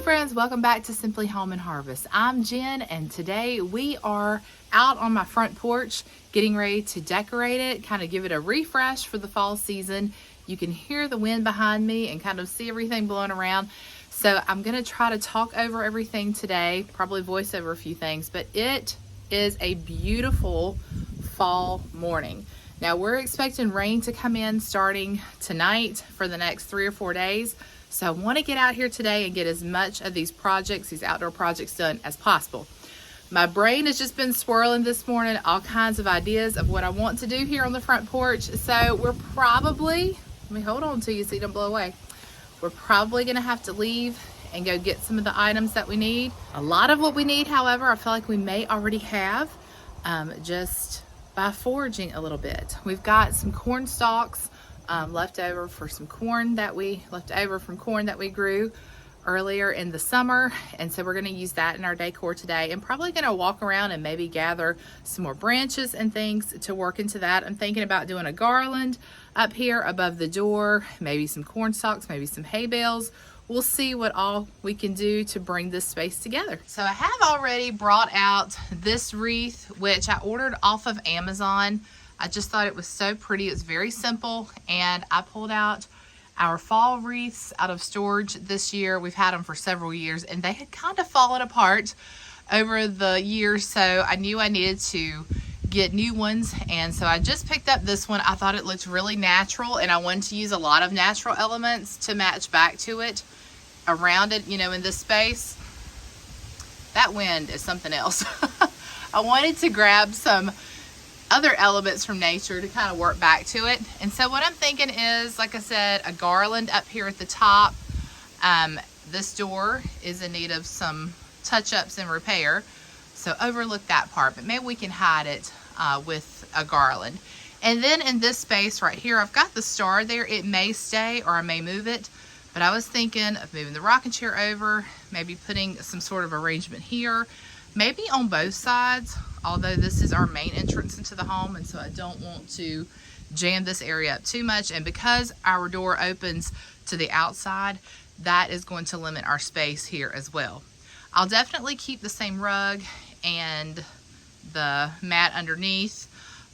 friends, welcome back to Simply Home and Harvest. I'm Jen, and today we are out on my front porch getting ready to decorate it, kind of give it a refresh for the fall season. You can hear the wind behind me and kind of see everything blowing around. So I'm going to try to talk over everything today, probably voice over a few things, but it is a beautiful fall morning. Now we're expecting rain to come in starting tonight for the next 3 or 4 days. So I want to get out here today and get as much of these projects, these outdoor projects done as possible. My brain has just been swirling this morning, all kinds of ideas of what I want to do here on the front porch. So we're probably, let me hold on to you so you don't blow away. We're probably going to have to leave and go get some of the items that we need. A lot of what we need, however, I feel like we may already have just by foraging a little bit. We've got some corn stalks left over from corn that we grew earlier in the summer, and so we're going to use that in our decor today, and probably going to walk around and maybe gather some more branches and things to work into that. I'm thinking about doing a garland up here above the door, maybe some corn stalks, maybe some hay bales. We'll see what all we can do to bring this space together. So I have already brought out this wreath, which I ordered off of Amazon. I just thought it was so pretty. It's very simple, and I pulled out our fall wreaths out of storage this year. We've had them for several years, and they had kind of fallen apart over the years, so I knew I needed to get new ones, and so I just picked up this one. I thought it looked really natural, and I wanted to use a lot of natural elements to match back to it around it, you know, in this space. That wind is something else. I wanted to grab some other elements from nature to kind of work back to it. And so what I'm thinking is, like I said, a garland up here at the top. This door is in need of some touch-ups and repair, so overlook that part, but maybe we can hide it with a garland. And then in this space right here, I've got the star there. It may stay or I may move it, but I was thinking of moving the rocking chair over, maybe putting some sort of arrangement here, maybe on both sides, although this is our main entrance into the home, and so I don't want to jam this area up too much. And because our door opens to the outside, that is going to limit our space here as well. I'll definitely keep the same rug and the mat underneath,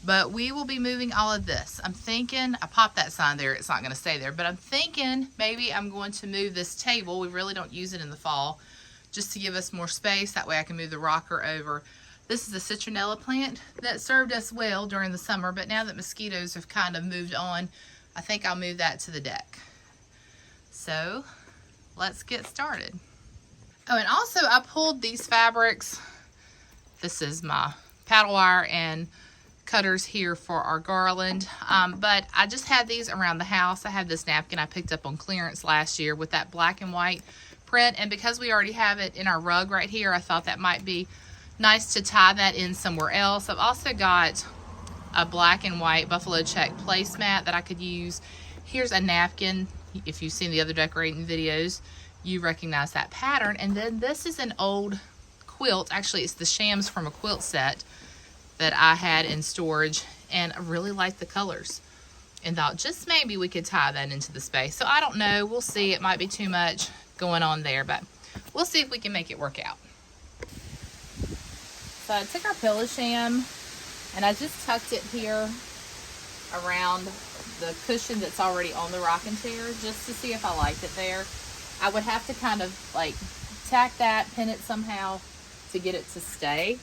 but we will be moving all of this. I'm thinking, I popped that sign there, it's not going to stay there, but I'm thinking maybe I'm going to move this table. We really don't use it in the fall, just to give us more space. That way I can move the rocker over. This is a citronella plant that served us well during the summer, but now that mosquitoes have kind of moved on, I think I'll move that to the deck. So let's get started. Oh, and also I pulled these fabrics. This is my paddle wire and cutters here for our garland, but I just had these around the house. I have this napkin I picked up on clearance last year with that black and white print, and because we already have it in our rug right here, I thought that might be nice to tie that in somewhere else. I've also got a black and white buffalo check placemat that I could use. Here's a napkin. If you've seen the other decorating videos, you recognize that pattern. And then this is an old quilt. Actually, it's the shams from a quilt set that I had in storage, and I really like the colors, and thought just maybe we could tie that into the space. So I don't know, we'll see. It might be too much going on there, but we'll see if we can make it work out. So I took our pillow sham and I just tucked it here around the cushion that's already on the rocking chair, just to see if I liked it there. I would have to kind of like tack that, pin it somehow to get it to stay,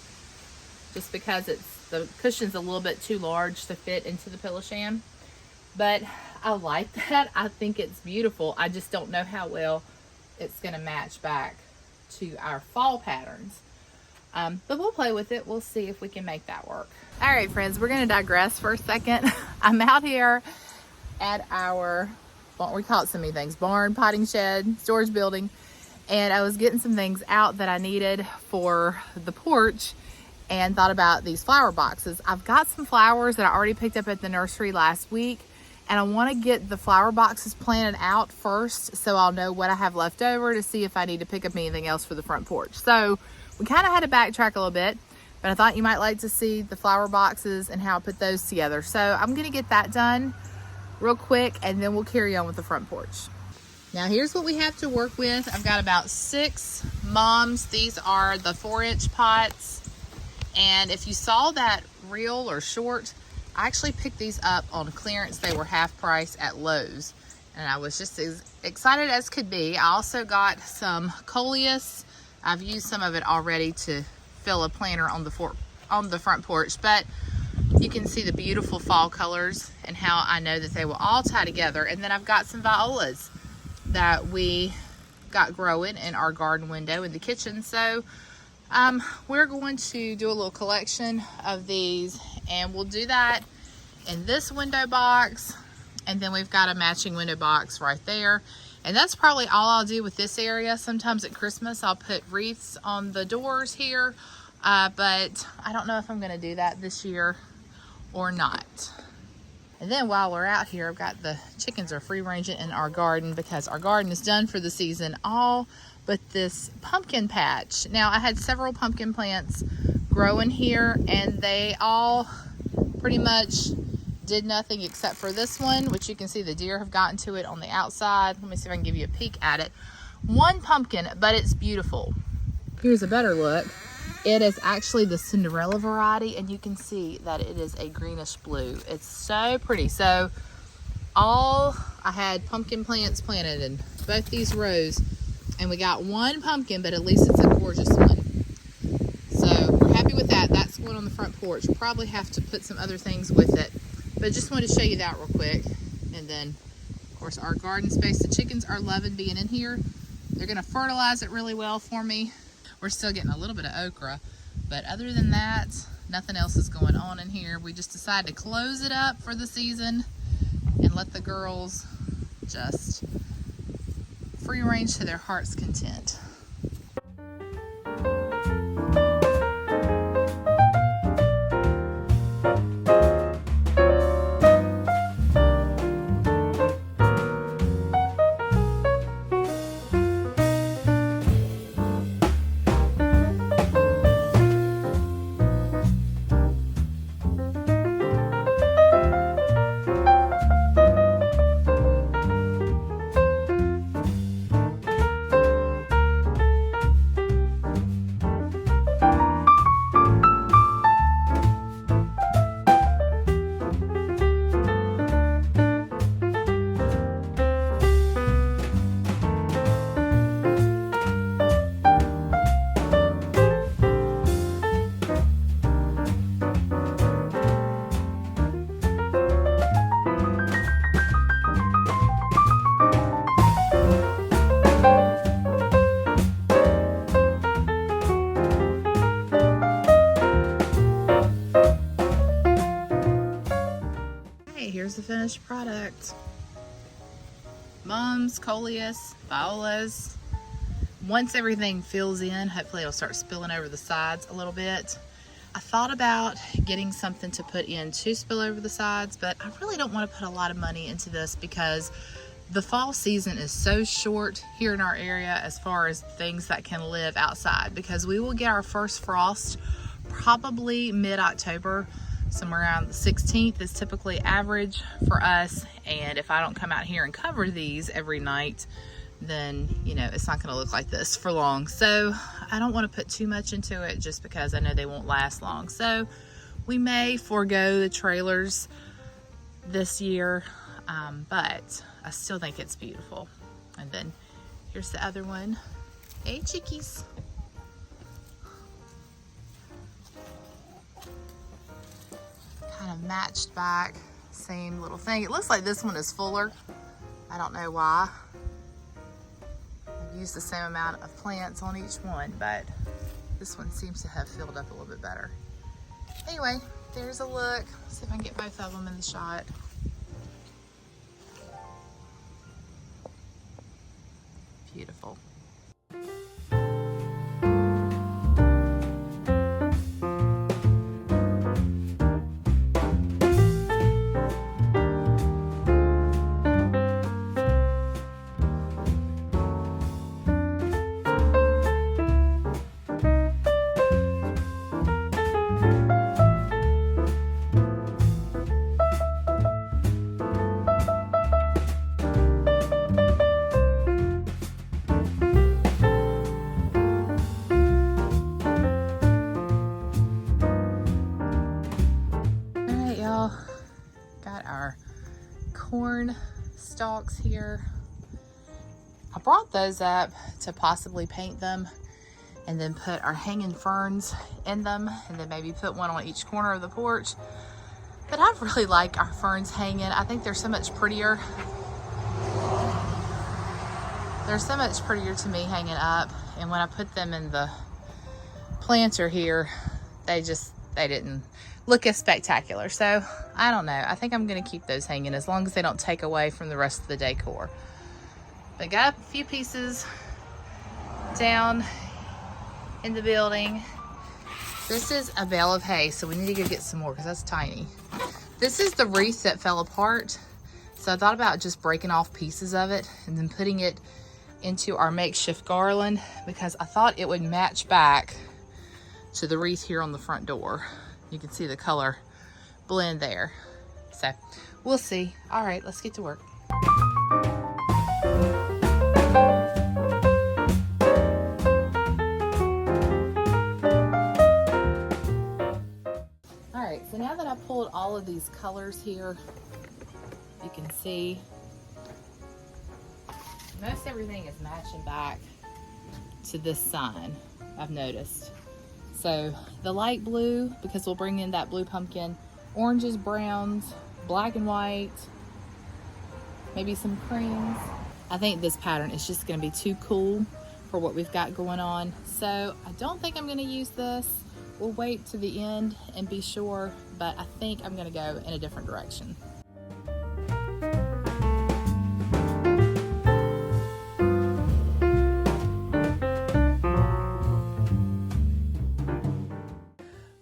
just because the cushion's a little bit too large to fit into the pillow sham. But I like that. I think it's beautiful. I just don't know how well it's going to match back to our fall patterns. But we'll play with it. We'll see if we can make that work. All right, friends, we're going to digress for a second. I'm out here at our, we call it so many things, barn, potting shed, storage building. And I was getting some things out that I needed for the porch and thought about these flower boxes. I've got some flowers that I already picked up at the nursery last week, and I want to get the flower boxes planted out first so I'll know what I have left over to see if I need to pick up anything else for the front porch. So we kind of had to backtrack a little bit, but I thought you might like to see the flower boxes and how I put those together. So I'm going to get that done real quick, and then we'll carry on with the front porch. Now here's what we have to work with. I've got about 6 moms. These are the 4-inch pots. And if you saw that reel or short, I actually picked these up on clearance. They were half price at Lowe's. And I was just as excited as could be. I also got some coleus. I've used some of it already to fill a planter on the front porch. But you can see the beautiful fall colors and how I know that they will all tie together. And then I've got some violas that we got growing in our garden window in the kitchen. So we're going to do a little collection of these, and we'll do that in this window box, and then we've got a matching window box right there. And that's probably all I'll do with this area. Sometimes at Christmas I'll put wreaths on the doors here, but I don't know if I'm going to do that this year or not. And then while we're out here, I've got the chickens are free ranging in our garden because our garden is done for the season, all but this pumpkin patch. Now I had several pumpkin plants growing here, and they all pretty much did nothing except for this one, which you can see the deer have gotten to it on the outside. Let me see if I can give you a peek at it. One pumpkin, but it's beautiful. Here's a better look. It is actually the Cinderella variety, and you can see that it is a greenish blue. It's so pretty. So I had pumpkin plants planted in both these rows, and we got one pumpkin, but at least it's a gorgeous one. So we're happy with that. That's going on the front porch. We'll probably have to put some other things with it, but just wanted to show you that real quick. And then, of course, our garden space. The chickens are loving being in here. They're going to fertilize it really well for me. We're still getting a little bit of okra, but other than that, nothing else is going on in here. We just decided to close it up for the season and let the girls just free range to their heart's content. Here's the finished product. Mums, coleus, violas. Once everything fills in, hopefully it'll start spilling over the sides a little bit. I thought about getting something to put in to spill over the sides, but I really don't want to put a lot of money into this because the fall season is so short here in our area as far as things that can live outside, because we will get our first frost probably mid-October. Somewhere around the 16th is typically average for us, and if I don't come out here and cover these every night, then you know it's not going to look like this for long. So I don't want to put too much into it just because I know they won't last long. So we may forego the trailers this year, but I still think it's beautiful. And then here's the other one. Hey chickies. Kind of matched back, same little thing. It looks like this one is fuller. I don't know why. I've used the same amount of plants on each one, but this one seems to have filled up a little bit better. Anyway, there's a look. Let's see if I can get both of them in the shot. Beautiful. stalks here. I brought those up to possibly paint them and then put our hanging ferns in them, and then maybe put one on each corner of the porch. But I really like our ferns hanging. I think they're so much prettier. They're so much prettier to me hanging up. And when I put them in the planter here, they didn't look as spectacular. So I don't know. I think I'm gonna keep those hanging as long as they don't take away from the rest of the decor. But got a few pieces down in the building. This is a bale of hay, so we need to go get some more because that's tiny. This is the wreath that fell apart. So I thought about just breaking off pieces of it and then putting it into our makeshift garland because I thought it would match back to the wreath here on the front door. You can see the color blend there. So we'll see. All right, let's get to work. So now that I pulled all of these colors here, you can see most everything is matching back to this sign, I've noticed. So the light blue, because we'll bring in that blue pumpkin, oranges, browns, black and white, maybe some creams. I think this pattern is just going to be too cool for what we've got going on. So I don't think I'm going to use this. We'll wait to the end and be sure, but I think I'm gonna go in a different direction.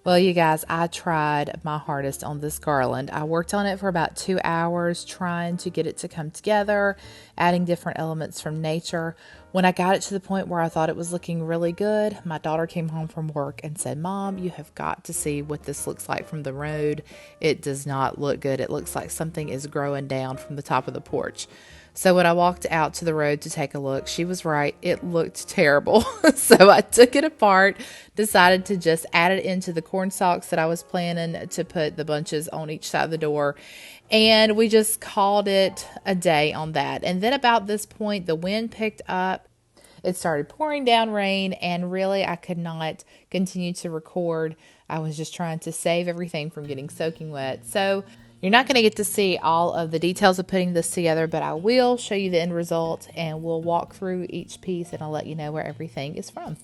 Well, you guys, I tried my hardest on this garland. I worked on it for about 2 hours trying to get it to come together, adding different elements from nature. When I got it to the point where I thought it was looking really good, my daughter came home from work and said, "Mom, you have got to see what this looks like from the road. It does not look good. It looks like something is growing down from the top of the porch." So when I walked out to the road to take a look, she was right. It looked terrible. So I took it apart, decided to just add it into the corn stalks that I was planning to put the bunches on each side of the door. And we just called it a day on that. And then about this point, the wind picked up. It started pouring down rain, and really I could not continue to record. I was just trying to save everything from getting soaking wet. So you're not going to get to see all of the details of putting this together, but I will show you the end result, and we'll walk through each piece and I'll let you know where everything is from.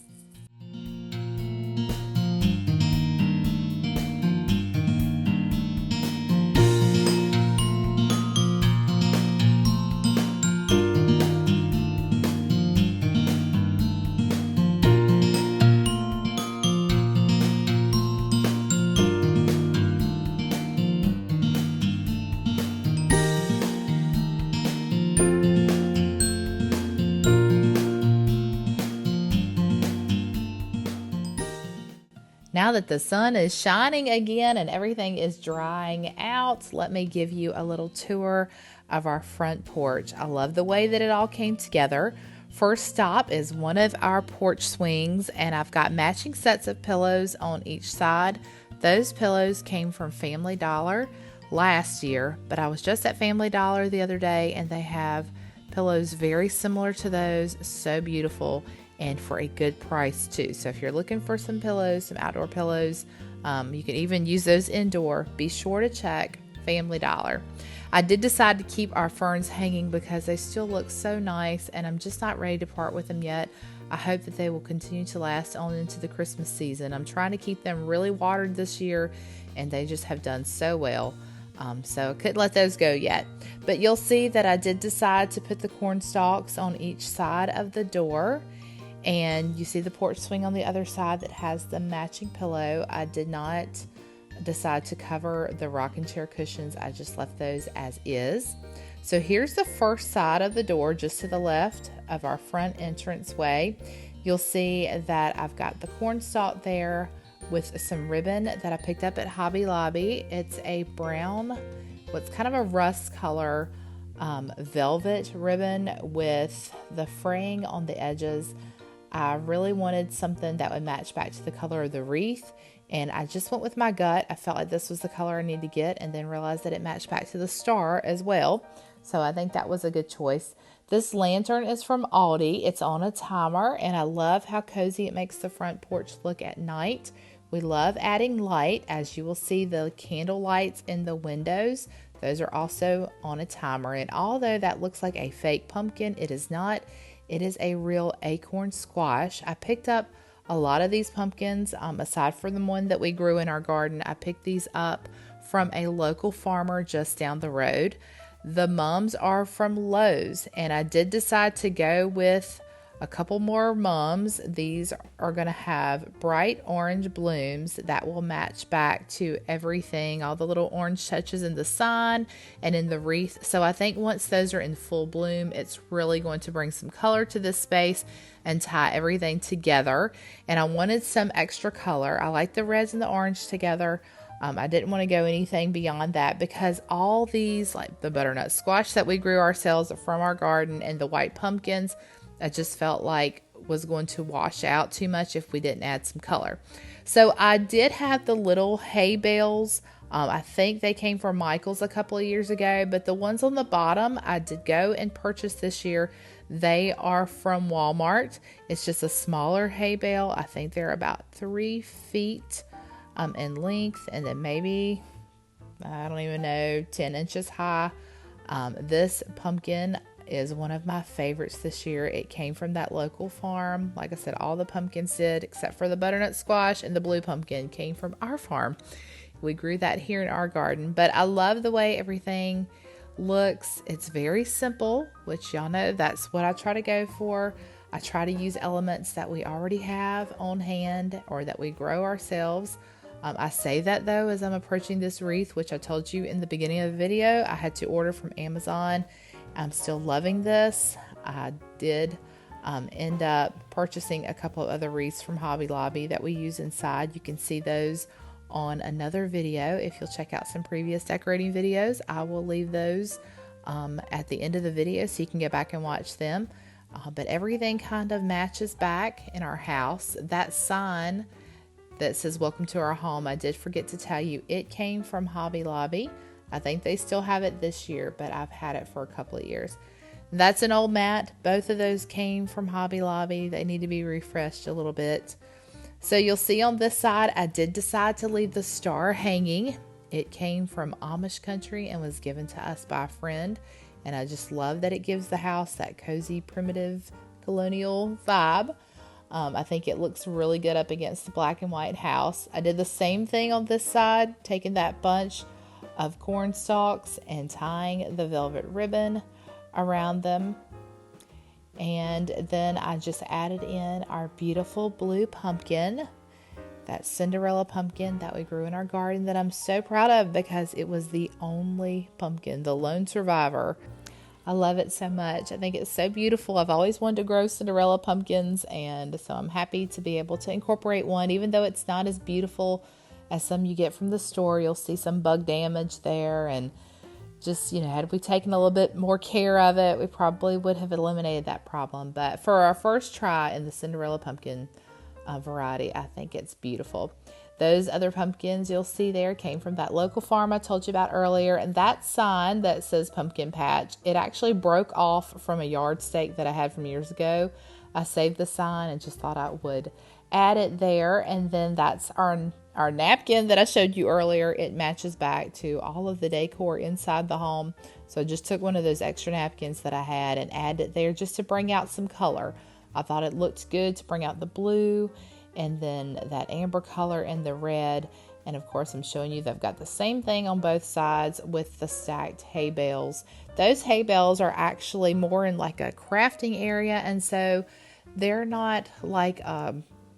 Now that the sun is shining again and everything is drying out, let me give you a little tour of our front porch. I love the way that it all came together. First stop is one of our porch swings, and I've got matching sets of pillows on each side. Those pillows came from Family Dollar last year, but I was just at Family Dollar the other day and they have pillows very similar to those, so beautiful, and for a good price too. So if you're looking for some pillows, some outdoor pillows, you can even use those indoor, be sure to check Family Dollar. I did decide to keep our ferns hanging because they still look so nice, and I'm just not ready to part with them yet. I hope that they will continue to last on into the Christmas season. I'm trying to keep them really watered this year, and they just have done so well. So I couldn't let those go yet. But you'll see that I did decide to put the corn stalks on each side of the door. And you see the porch swing on the other side that has the matching pillow. I did not decide to cover the rocking chair cushions. I just left those as is. So here's the first side of the door, just to the left of our front entrance way. You'll see that I've got the corn stalk there with some ribbon that I picked up at Hobby Lobby. It's a brown, what's kind of a rust color velvet ribbon with the fraying on the edges. I really wanted something that would match back to the color of the wreath, and I just went with my gut. I felt like this was the color I needed to get, and then realized that it matched back to the star as well. So I think that was a good choice. This lantern is from Aldi. It's on a timer, and I love how cozy it makes the front porch look at night. We love adding light. As you will see, the candle lights in the windows, those are also on a timer. And although that looks like a fake pumpkin, it is not. It is a real acorn squash. I picked up a lot of these pumpkins, aside from the one that we grew in our garden. I picked these up from a local farmer just down the road. The mums are from Lowe's, and I did decide to go with a couple more mums. These are going to have bright orange blooms that will match back to everything, all the little orange touches in the sign and in the wreath. So I think once those are in full bloom, it's really going to bring some color to this space and tie everything together. And I wanted some extra color. I like the reds and the orange together. I didn't want to go anything beyond that because all these, like the butternut squash that we grew ourselves from our garden and the white pumpkins, I just felt like was going to wash out too much if we didn't add some color. So I did have the little hay bales. I think they came from Michael's a couple of years ago, but the ones on the bottom I did go and purchase this year. They are from Walmart. It's just a smaller hay bale. I think they're about 3 feet in length, and then maybe, I don't even know, 10 inches high. This pumpkin is one of my favorites this year. It came from that local farm. Like I said, all the pumpkins did, except for the butternut squash, and the blue pumpkin came from our farm. We grew that here in our garden, but I love the way everything looks. It's very simple, which y'all know that's what I try to go for. I try to use elements that we already have on hand or that we grow ourselves. I say that though as I'm approaching this wreath, which I told you in the beginning of the video, I had to order from Amazon. I'm still loving this. I did end up purchasing a couple of other wreaths from Hobby Lobby that we use inside. You can see those on another video. If you'll check out some previous decorating videos, I will leave those at the end of the video so you can go back and watch them. But everything kind of matches back in our house. That sign that says welcome to our home, I did forget to tell you, it came from Hobby Lobby. I think they still have it this year, but I've had it for a couple of years. That's an old mat. Both of those came from Hobby Lobby. They need to be refreshed a little bit. So you'll see on this side, I did decide to leave the star hanging. It came from Amish country and was given to us by a friend. And I just love that it gives the house that cozy, primitive, colonial vibe. I think it looks really good up against the black and white house. I did the same thing on this side, taking that bunch of corn stalks and tying the velvet ribbon around them. And then I just added in our beautiful blue pumpkin, that Cinderella pumpkin that we grew in our garden that I'm so proud of because it was the only pumpkin, the lone survivor. I love it so much. I think it's so beautiful. I've always wanted to grow Cinderella pumpkins, and so I'm happy to be able to incorporate one, even though it's not as beautiful as some you get from the store. You'll see some bug damage there, and just, had we taken a little bit more care of it, we probably would have eliminated that problem. But for our first try in the Cinderella pumpkin variety, I think it's beautiful. Those other pumpkins you'll see there came from that local farm I told you about earlier. And that sign that says pumpkin patch, it actually broke off from a yard stake that I had from years ago. I saved the sign and just thought I would add it there. And then that's our napkin that I showed you earlier. It matches back to all of the decor inside the home. So I just took one of those extra napkins that I had and added it there just to bring out some color. I thought it looked good to bring out the blue and then that amber color and the red. And of course, I'm showing you that I've got the same thing on both sides with the stacked hay bales. Those hay bales are actually more in like a crafting area, and so they're not like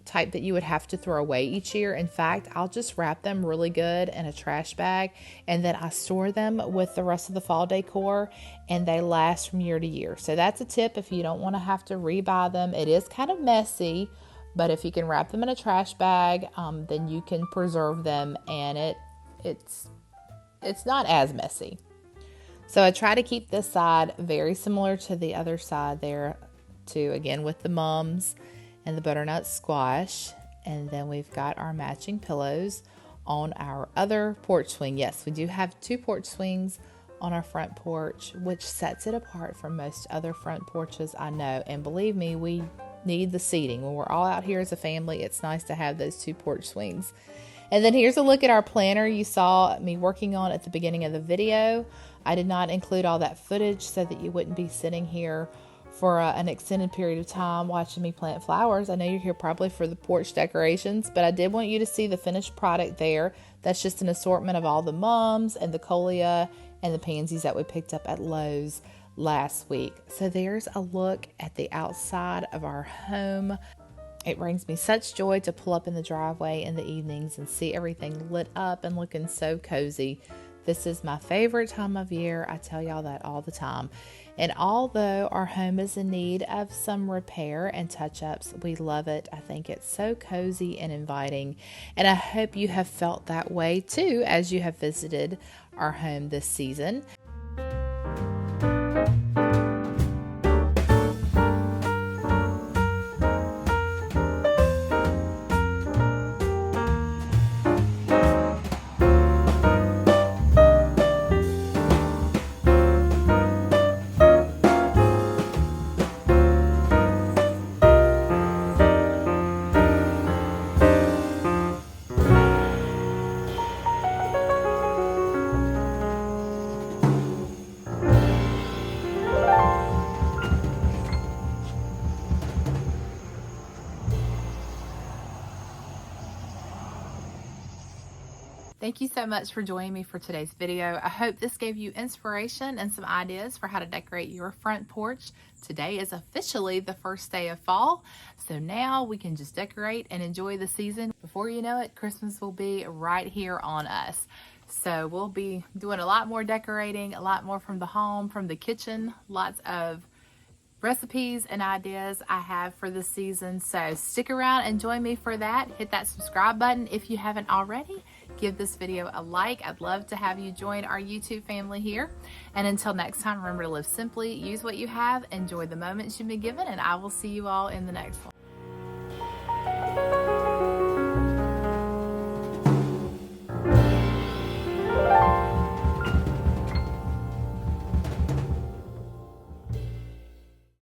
type that you would have to throw away each year. In fact, I'll just wrap them really good in a trash bag, and then I store them with the rest of the fall decor, and they last from year to year. So that's a tip if you don't want to have to rebuy them. It is kind of messy, but if you can wrap them in a trash bag, then you can preserve them, and it's not as messy. So I try to keep this side very similar to the other side there too, again with the mums and the butternut squash. And then we've got our matching pillows on our other porch swing. Yes, we do have 2 porch swings on our front porch, which sets it apart from most other front porches I know. And believe me, we need the seating. When we're all out here as a family, it's nice to have those 2 porch swings. And then here's a look at our planter you saw me working on at the beginning of the video. I did not include all that footage so that you wouldn't be sitting here for an extended period of time watching me plant flowers. I know you're here probably for the porch decorations, but I did want you to see the finished product there. That's just an assortment of all the mums and the coleus and the pansies that we picked up at Lowe's last week. So there's a look at the outside of our home. It brings me such joy to pull up in the driveway in the evenings and see everything lit up and looking so cozy. This is my favorite time of year. I tell y'all that all the time. And although our home is in need of some repair and touch-ups, we love it. I think it's so cozy and inviting. And I hope you have felt that way too as you have visited our home this season. Thank you so much for joining me for today's video. I hope this gave you inspiration and some ideas for how to decorate your front porch. Today is officially the first day of fall, so now we can just decorate and enjoy the season. Before you know it, Christmas will be right here on us. So we'll be doing a lot more decorating, a lot more from the home, from the kitchen, lots of recipes and ideas I have for this season. So stick around and join me for that. Hit that subscribe button if you haven't already. Give this video a like. I'd love to have you join our YouTube family here. And until next time, remember to live simply, use what you have, enjoy the moments you've been given, and I will see you all in the next one.